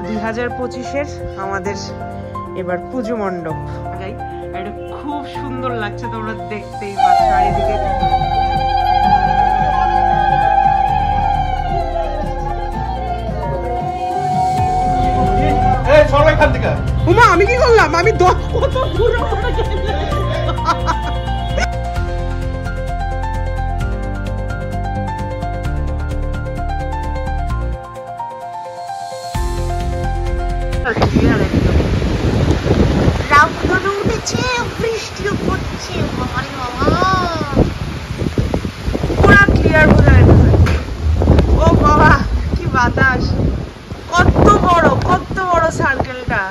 2025-এর আমাদের এবার পুজো মণ্ডপ। এটা খুব সুন্দর লাগছে, তোমরা দেখতেই পাচ্ছ। আর এদিকে আমি কি করলাম? আমি কত দূর উঠেছে, বৃষ্টিও পড়ছে, পুরা ক্লিয়ার বোঝা যাচ্ছে। ও বাবা কি বাতাস, কত বড় সার্কেলটা,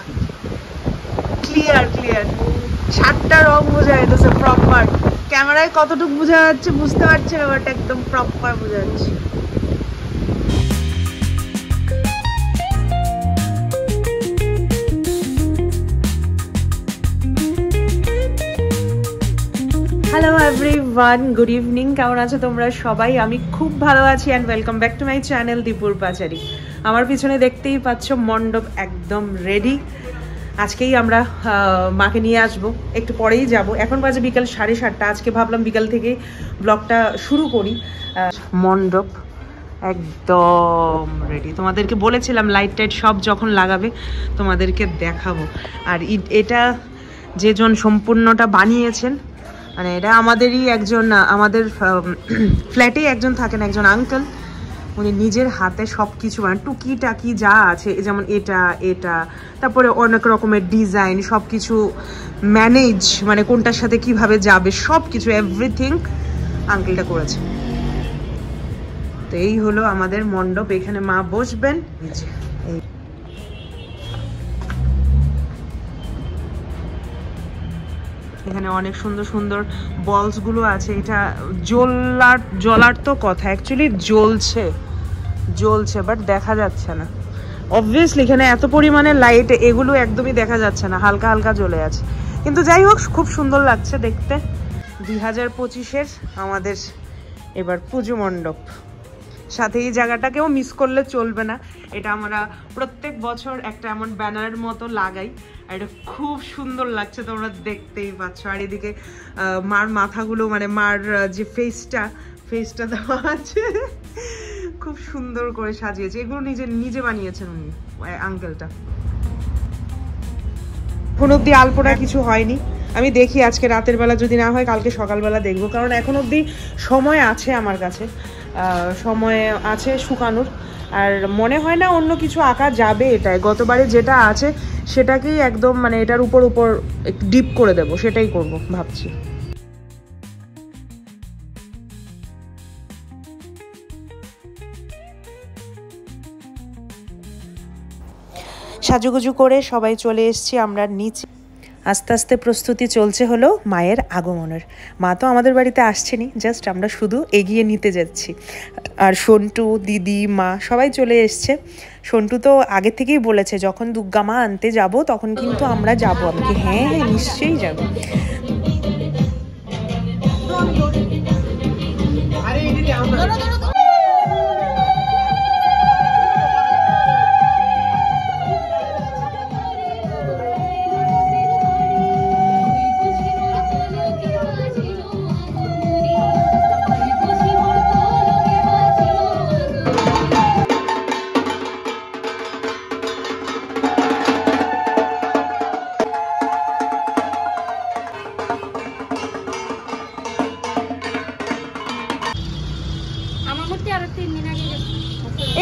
ক্লিয়ার ক্লিয়ার। 7টা রং বোঝা যাচ্ছে প্রপার। ক্যামেরায় কতটুকু বোঝা যাচ্ছে বুঝতে পারছি না, বাট একদম প্রপার বোঝা যাচ্ছে। Hello everyone, good evening. কেমন আছো তোমরা সবাই? আমি খুব ভালো আছি and welcome back to my channel দীপুর পাচারি। আমার পিছনে দেখতেই পাচ্ছ মণ্ডপ একদম রেডি। আজকেই আমরা মাকে নিয়ে আসবো, একটু পরেই যাব। এখন বাজে বিকাল 7:30। আজকে ভাবলাম বিকাল থেকেই ব্লগটা শুরু করি। মণ্ডপ একদম রেডি। তোমাদেরকে বলেছিলাম লাইট টাইট সব যখন লাগাবে তোমাদেরকে দেখাবো। আর এটা যেজন সম্পূর্ণটা বানিয়েছেন, মানে এটা আমাদেরই একজন, আমাদের ফ্ল্যাটেই একজন থাকেন, একজন আঙ্কেল। উনি নিজের হাতে সব কিছু মানে টুকিটাকি যা আছে, যেমন এটা তারপরে অনেক রকমের ডিজাইন, সব কিছু ম্যানেজ, মানে কোনটার সাথে কিভাবে যাবে সব কিছু এভরিথিং আঙ্কেলটা করেছে। তো এই হলো আমাদের মণ্ডপ। এখানে মা বসবেন। এই এখানে অনেক সুন্দর সুন্দর বলস গুলো আছে। এটা জ্বলার তো কথা, অ্যাকচুয়ালি জ্বলছে বাট দেখা যাচ্ছে না। অবভিয়াসলি এখানে এত পরিমাণে লাইট, এগুলো একদমই দেখা যাচ্ছে না, হালকা হালকা জ্বলে আছে। কিন্তু যাই হোক, খুব সুন্দর লাগছে দেখতে। 2025-এর আমাদের এবার পুজো মণ্ডপ। সাথে এই জায়গাটাকেও মিস করলে চলবে না। এটা আমরা প্রত্যেক বছর একটা এমন ব্যানারের মতো লাগাই। আর এটা খুব সুন্দর লাগছে, তোমরা দেখতেই পাচ্ছ। আর এদিকে মার মাথাগুলো, মানে মার যে ফেসটা দেওয়া আছে, খুব সুন্দর করে সাজিয়েছে। এগুলো নিজে বানিয়েছেন উনি, আঙ্কেলটা। এখন অব্দি আলপনা কিছু হয়নি। আমি দেখি আজকে রাতের বেলা যদি না হয় কালকে সকালবেলা দেখবো, কারণ এখন অব্দি সময় আছে আমার কাছে, সময় আছে শুকানোর। আর মনে হয় না অন্য কিছু আঁকা যাবে এটায়। গতবারে যেটা আছে সেটাকেই একদম, মানে এটার উপর ডিপ করে দেবো, সেটাই করব ভাবছি। সাজুগুজু করে সবাই চলে এসেছি আমরা নিচে। আস্তে আস্তে প্রস্তুতি চলছে হলো মায়ের আগমনের। মা তো আমাদের বাড়িতে আসছেনি, জাস্ট আমরা শুধু এগিয়ে নিতে যাচ্ছি। আর সন্টু, দিদি, মা সবাই চলে এসছে। সন্টু তো আগে থেকেই বলেছে যখন দুর্গা মা আনতে যাব তখন কিন্তু আমরা যাবো। আমি কি হ্যাঁ নিশ্চয়ই যাবো।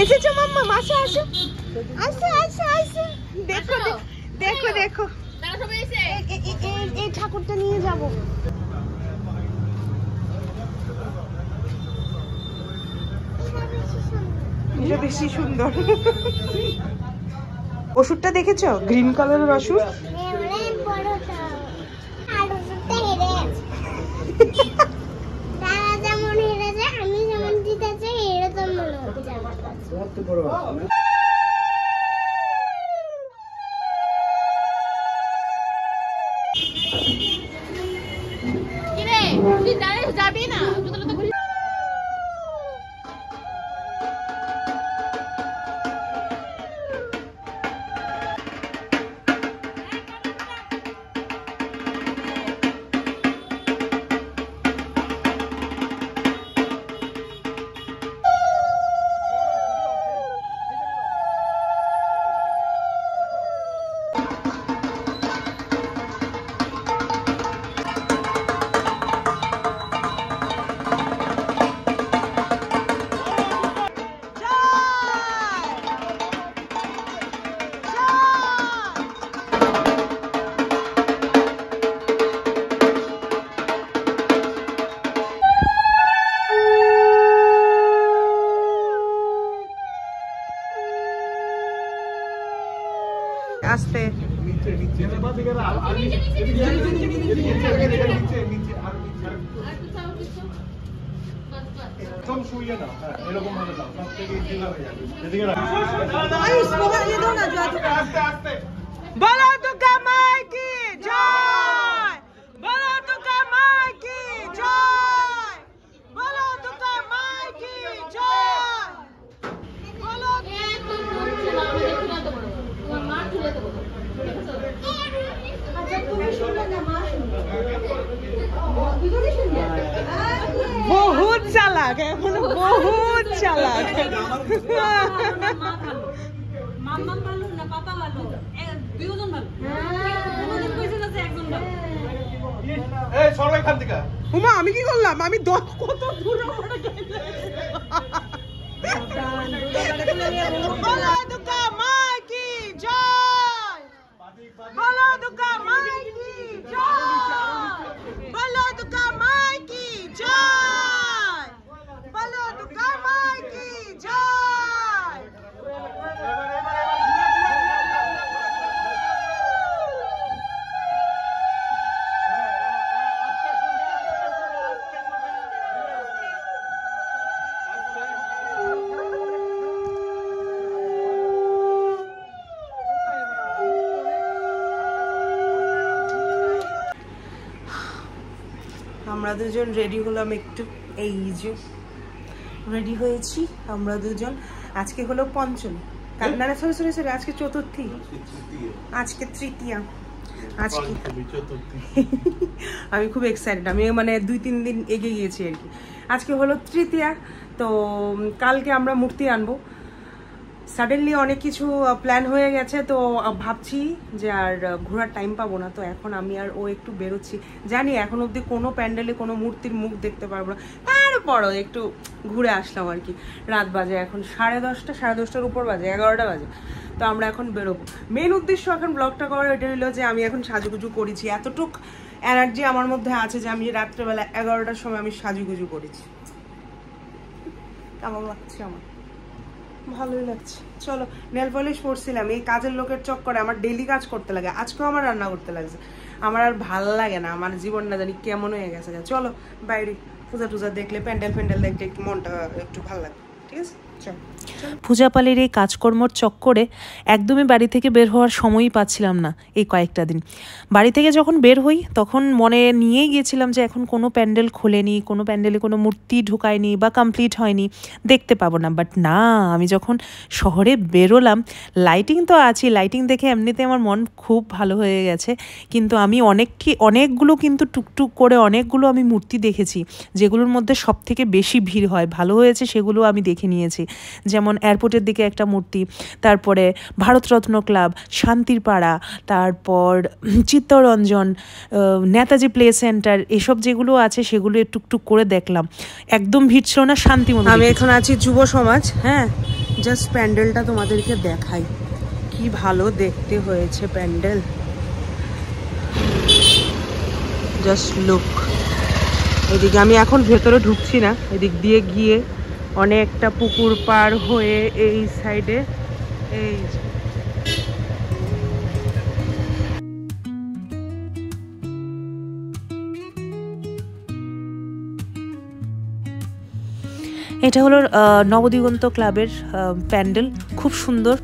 এসেছো মাম্মা, মাসে আসো, আসো। দেখো এই ঠাকুরটা নিয়ে যাব। এটা বেশি সুন্দর। ওষুধটা দেখেছো? গ্রিন কালারের ওষুধ। যাবি না আস্তে বলো দুর্গা মাই কি জয়, বলো দুর্গা মাই কি জয়, বলো দুর্গা মাই কি জয়, বলো। বহুত চালাক, এখন বহুত চালাক। উমা আমি কি করলাম, আমি কত দূর বলো দুর্গা মাই কি জয়, বলো দুর্গা মাই কি জয়, বলো দুর্গা মাই কি জয়, বলো দুর্গা মাই কি জয়। আমরা দুজন রেডি হলাম একটু, এই যে রেডি হয়েছি আমরা দুজন। আজকে হলো পঞ্চমী, না সরি সরি সরি, আজকে চতুর্থী, আজকে তৃতীয়া, আজকে আমি খুব এক্সাইটেড, আমি মানে 2-3 দিন এগিয়ে গিয়েছি আর কি। আজকে হলো তৃতীয়া, তো কালকে আমরা মূর্তি আনবো। সাডেনলি অনেক কিছু প্ল্যান হয়ে গেছে, তো ভাবছি যে আর ঘোরার টাইম পাবো না, তো এখন আমি আর ও একটু বেরোচ্ছি। জানি এখন অবধি কোনো প্যান্ডেলে কোনো মূর্তির মুখ দেখতে পারবো না, তারপরও একটু ঘুরে আসলাম আর কি। রাত বাজে এখন 10:30, 10:30টার উপর বাজে, 11টা বাজে, তো আমরা এখন বেরোবো। মেন উদ্দেশ্য এখন ব্লগটা করার এটা হলো যে আমি এখন সাজুগুজু করেছি, এতটুক এনার্জি আমার মধ্যে আছে যে আমি রাত্রেবেলা 11টার সময় আমি সাজুগুজু করেছি। কেমন লাগছে? আমার ভালোই লাগছে। চলো, নেল পলিশ পরছিলাম, এই কাজের লোকের চক্করে আমার ডেইলি কাজ করতে লাগে, আজকেও আমার রান্না করতে লাগছে, আমার আর ভাল লাগে না, আমার জীবনটা জানি কেমন হয়ে গেছে। চলো বাইরে পূজা টুজা দেখলে, প্যান্ডেল ফ্যান্ডেল দেখলে একটু মনটা একটু ভালো লাগে, ঠিক আছে? পূজাপালের এই কাজকর্মর চক্করে একদমই বাড়ি থেকে বের হওয়ার সময়ই পাচ্ছিলাম না এই কয়েকটা দিন। বাড়ি থেকে যখন বের হই তখন মনে নিয়েই গিয়েছিলাম যে এখন কোনো প্যান্ডেল খোলেনি, কোনো প্যান্ডেলে কোনো মূর্তি ঢুকায়নি বা কমপ্লিট হয়নি, দেখতে পাবো না। বাট না, আমি যখন শহরে বেরোলাম, লাইটিং তো আছেই, লাইটিং দেখে এমনিতে আমার মন খুব ভালো হয়ে গেছে। কিন্তু আমি অনেকগুলো কিন্তু টুকটুক করে অনেকগুলো আমি মূর্তি দেখেছি, যেগুলোর মধ্যে সব থেকে বেশি ভিড় হয়, ভালো হয়েছে সেগুলো আমি দেখে নিয়েছি। যেমন এয়ারপোর্টের দিকে একটা মূর্তি, তারপরে ভারতরত্ন ক্লাব, শান্তির পাড়া, তারপর চিত্তরঞ্জন, নেতাজি প্লে সেন্টার, এসব যেগুলো আছে সেগুলো টুকটুক করে দেখলাম। একদম ভিড় ছিল না, শান্তি মতো। আমি এখন আছি যুব সমাজ, হ্যাঁ, জাস্ট প্যান্ডেলটা তোমাদেরকে দেখাই, কি ভালো দেখতে হয়েছে প্যান্ডেল, জাস্ট লুক। এদিকে আমি এখন ভেতরে ঢুকছি না, এদিক দিয়ে গিয়ে অনেকটা পুকুর পার হয়ে এই সাইডে এই এটা হলো নবদিগন্ত ক্লাবের প্যান্ডেল, খুব সুন্দর।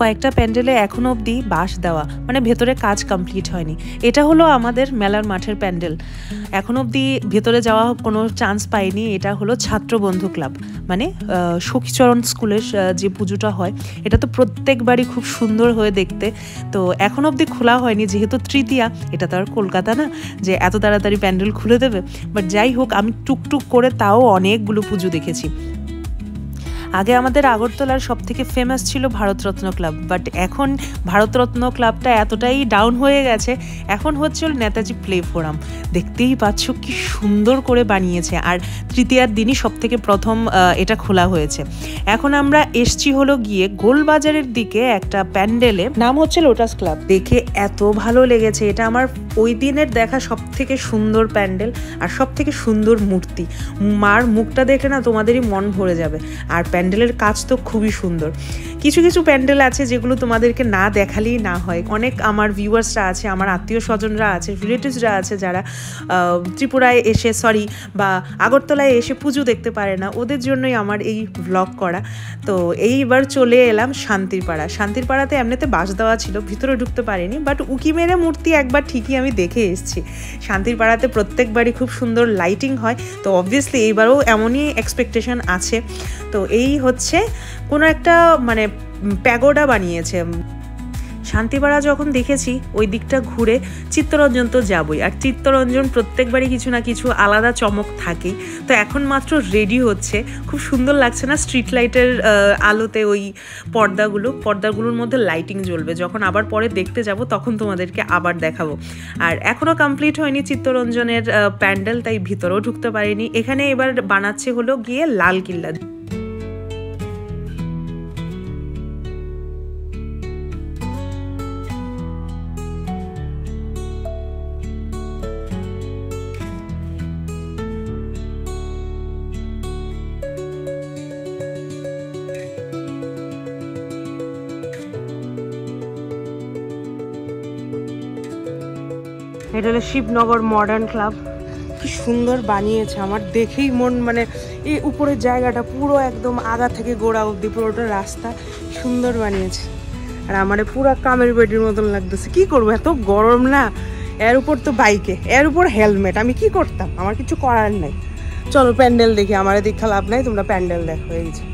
কয়েকটা প্যান্ডেলে এখনো অবধি বাঁশ দেওয়া, মানে ভেতরে কাজ কমপ্লিট হয়নি। এটা হলো আমাদের মেলার মাঠের প্যান্ডেল, এখনো অবধি ভেতরে যাওয়া কোনো চান্স পাইনি। এটা হলো ছাত্রবন্ধু ক্লাব, মানে সখীচরণ স্কুলের যে পুজোটা হয়, এটা তো প্রত্যেকবারই খুব সুন্দর হয়ে দেখতে। তো এখনো অবধি খোলা হয়নি, যেহেতু তৃতীয়া, এটা তো আর কলকাতা না যে এত তাড়াতাড়ি প্যান্ডেল খুলে দেবে। বাট যাই হোক, আমি টুকটুক করে তাও অনেকগুলো পুজো দেখেছি। আগে আমাদের আগরতলার সব থেকে ফেমাস ছিল ভারতরত্ন ক্লাব, বাট এখন ভারতরত্ন ক্লাবটা এতটাই ডাউন হয়ে গেছে, এখন হচ্ছে নেতাজি প্লে ফোরাম। দেখতেই পাচ্ছ কি সুন্দর করে বানিয়েছে, আর তৃতীয়ার দিনই সব থেকে প্রথম এটা খোলা হয়েছে। এখন আমরা এসছি হলো গিয়ে গোলবাজারের দিকে একটা প্যান্ডেলে, নাম হচ্ছে লোটাস ক্লাব। দেখে এত ভালো লেগেছে, এটা আমার ওই দিনের দেখা সব থেকে সুন্দর প্যান্ডেল আর সব থেকে সুন্দর মূর্তি। মার মুখটা দেখে না তোমাদেরই মন ভরে যাবে। আর প্যান্ডেলের কাজ তো খুবই সুন্দর। কিছু কিছু প্যান্ডেল আছে যেগুলো তোমাদেরকে না দেখালেই না হয়। অনেক আমার ভিউয়ার্সরা আছে, আমার আত্মীয় স্বজনরা আছে, রিলেটিভসরা আছে যারা ত্রিপুরায় এসে বা আগরতলায় এসে পুজো দেখতে পারে না, ওদের জন্যই আমার এই ব্লগ করা। তো এইবার চলে এলাম শান্তিরপাড়াতে এমনিতে বাস দেওয়া ছিল, ভিতরে ঢুকতে পারিনি, বাট উকি মেরে মূর্তি একবার ঠিকই আমি দেখে এসেছি। শান্তিরপাড়াতে প্রত্যেকবারই খুব সুন্দর লাইটিং হয়, তো অবভিয়াসলি এইবারও এমনই এক্সপেকটেশন আছে। তো এই হচ্ছে কোনো একটা মানে প্যাগোডা বানিয়েছে। শান্তিপাড়া যখন দেখেছি ওই দিকটা ঘুরে চিত্তরঞ্জন তো যাবই, আর চিত্তরঞ্জন প্রত্যেকবারই কিছু না কিছু আলাদা চমক থাকেই। তো এখন মাত্র রেডি হচ্ছে, খুব সুন্দর লাগছে না স্ট্রিট লাইটের আলোতে ওই পর্দাগুলোর মধ্যে লাইটিং জ্বলবে। যখন আবার পরে দেখতে যাব তখন তোমাদেরকে আবার দেখাবো। আর এখনও কমপ্লিট হয়নি চিত্তরঞ্জনের প্যান্ডেল, তাই ভিতরেও ঢুকতে পারিনি। এখানে এবার বানাচ্ছে হলো গিয়ে লালকিল্লা। এটা হলো শিবনগর মডার্ন ক্লাব। কি সুন্দর বানিয়েছে, আমার দেখেই মন মানে এই উপরের জায়গাটা পুরো একদম আগা থেকে গোড়া অব্দি পুরোটা রাস্তা সুন্দর বানিয়েছে। আর আমার পুরো কামের বেডির মতন লাগতেছে। কি করবো, এত গরম না, এর উপর তো বাইকে, এর উপর হেলমেট, আমি কি করতাম, আমার কিছু করার নাই। চলো প্যান্ডেল দেখি, আমার দেখা লাভ নাই, তোমরা প্যান্ডেল দেখো। এই যে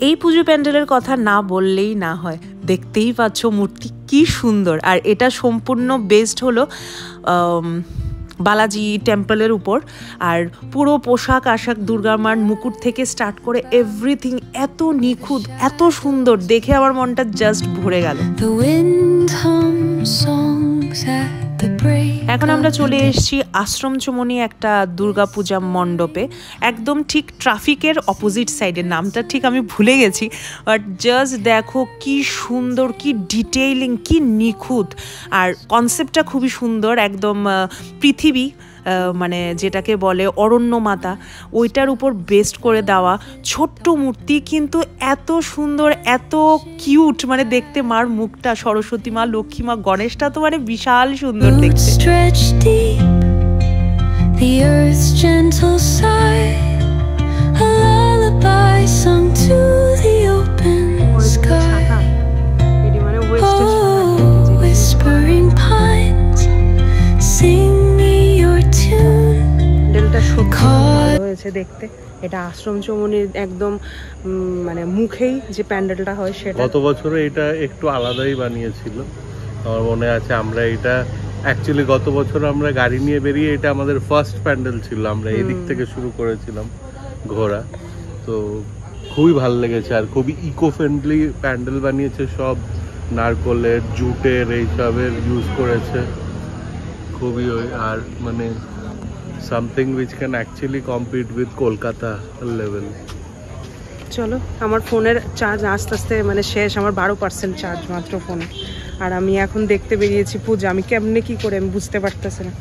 এই পুজো প্যান্ডেলের কথা না বললেই না হয়। দেখতেই পাচ্ছ মূর্তি কি সুন্দর, আর এটা সম্পূর্ণ বেসড হলো বালাজি টেম্পলের উপর। আর পুরো পোশাক আশাক, দুর্গা মার মুকুট থেকে স্টার্ট করে এভরিথিং এত নিখুঁত, এত সুন্দর, দেখে আমার মনটা জাস্ট ভরে গেল। এখন আমরা চলে এসেছি আশ্রমচমনি একটা দুর্গাপূজা মণ্ডপে, একদম ঠিক ট্রাফিকের অপোজিট সাইডে। নামটা ঠিক আমি ভুলে গেছি, বাট জাস্ট দেখো কি সুন্দর, কি ডিটেইলিং, কি নিখুঁত। আর কনসেপ্টটা খুবই সুন্দর, একদম পৃথিবী মানে যেটাকে বলে অরণ্য মাতা, ওইটার উপর বেস্ট করে দেওয়া ছোট্ট মূর্তি, কিন্তু এত সুন্দর, এত কিউট, মানে দেখতে মার মুখটা, সরস্বতী মা, লক্ষ্মী মা, গণেশটা তো মানে বিশাল সুন্দর দেখতে। দেখতে এটা আশ্রমচমনির একদম মানে মুখেই যে প্যান্ডেলটা হয় সেটা। গত বছরে এটা একটু আলাদাই বানিয়েছিল আমার মনে আছে। আমরা এটা অ্যাকচুয়ালি গত বছর আমরা গাড়ি নিয়ে বেরিয়ে, এটা আমাদের ফার্স্ট প্যান্ডেল ছিল, আমরা এদিক থেকে শুরু করেছিলাম ঘোরা। তো খুবই ভালো লেগেছে, আর খুবই ইকো ফ্রেন্ডলি প্যান্ডেল বানিয়েছে, সব নারকলের, জুটের এইসবের ইউজ করেছে খুবই। আর মানে something which can actually compete with Kolkata level. চলো, আমার ফোনের চার্জ আস্তে আস্তে মানে শেষ, আমার 12% চার্জ মাত্র ফোনে। আর আমি এখন দেখতে বেরিয়েছি পূজা, আমি কেমনে কি করে আমি বুঝতে পারতেছি না।